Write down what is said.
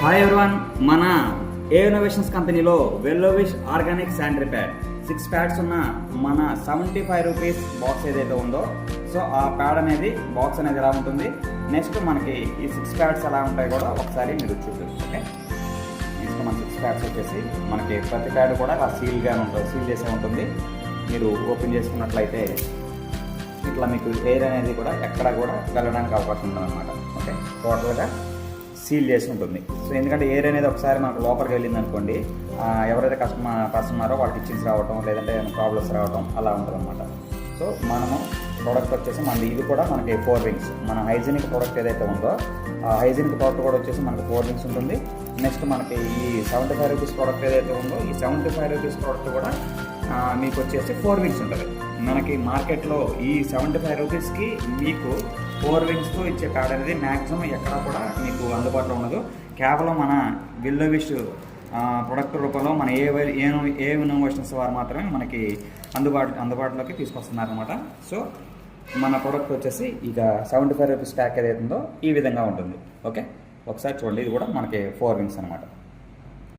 Hi everyone, మన ఏ innovations కంపెనీలో వెల్లోవిష్ organic sanitary pad 6 pods ఉన్న మన 75 రూపీస్ బాక్స్ ఏదైతే ఉందో, సో ఆ ప్యాడ్ అనేది బాక్స్ అనేది ఎలా ఉంటుంది, నెక్స్ట్ మనకి ఈ 6 ప్యాడ్స్ ఎలా ఉంటాయి కూడా ఒకసారి మీరు చూడండి. ఓకే, నెక్స్ట్ మన 6 ప్యాడ్స్ వచ్చేసి మనకి ప్రతి ప్యాడ్ కూడా ఆ సీల్గానే ఉంటుంది, సీల్ చేసే ఉంటుంది. మీరు ఓపెన్ చేసుకున్నట్లయితే ఇట్లా మీకు ఎయిర్ అనేది కూడా ఎక్కడ కూడా వెళ్ళడానికి అవకాశం ఉంటుందన్నమాట. ఓకే, టోటల్గా సీల్ చేసి ఉంటుంది. సో ఎందుకంటే ఎయిర్ అనేది ఒకసారి మనకు లోపలికి వెళ్ళింది అనుకోండి, ఎవరైతే పర్సన్ ఉన్నారో వాళ్ళకి ఇచ్చింగ్స్ రావడం, లేదంటే ప్రాబ్లమ్స్ రావడం అలా ఉంటుంది అనమాట. సో మనము ప్రోడక్ట్ వచ్చేసి ఇది కూడా మనకి 4 రింగ్స్. మన హైజీనిక్ ప్రోడక్ట్ ఏదైతే ఉందో ఆ హైజీనిక్ ప్రోడక్ట్ కూడా వచ్చేసి మనకి 4 రింగ్స్ ఉంటుంది. నెక్స్ట్ మనకి ఈ 75 రూపీస్ ప్రోడక్ట్ ఏదైతే ఉందో ఈ 75 రూపీస్ ప్రోడక్ట్ కూడా మీకు వచ్చేసి 4 రింగ్స్ ఉంటుంది. మనకి మార్కెట్లో ఈ 75 రూపీస్కి మీకు 4 రింగ్స్తో ఇచ్చే ప్యాడ్ అనేది మ్యాక్సిమం ఎక్కడా కూడా మీకు అందుబాటులో ఉండదు. కేవలం మన వెల్లోవిష్ ప్రొడక్ట్ రూపంలో మన ఏ ఇన్నోవేషన్స్ వారు మాత్రమే మనకి అందుబాటులోకి తీసుకొస్తున్నారనమాట. సో మన ప్రోడక్ట్ వచ్చేసి ఇక 75 రూపీస్ ప్యాక్ ఏదైతే ఉందో ఈ విధంగా ఉంటుంది. ఓకే, ఒకసారి చూడండి, ఇది కూడా మనకి 4 రింగ్స్ అనమాట.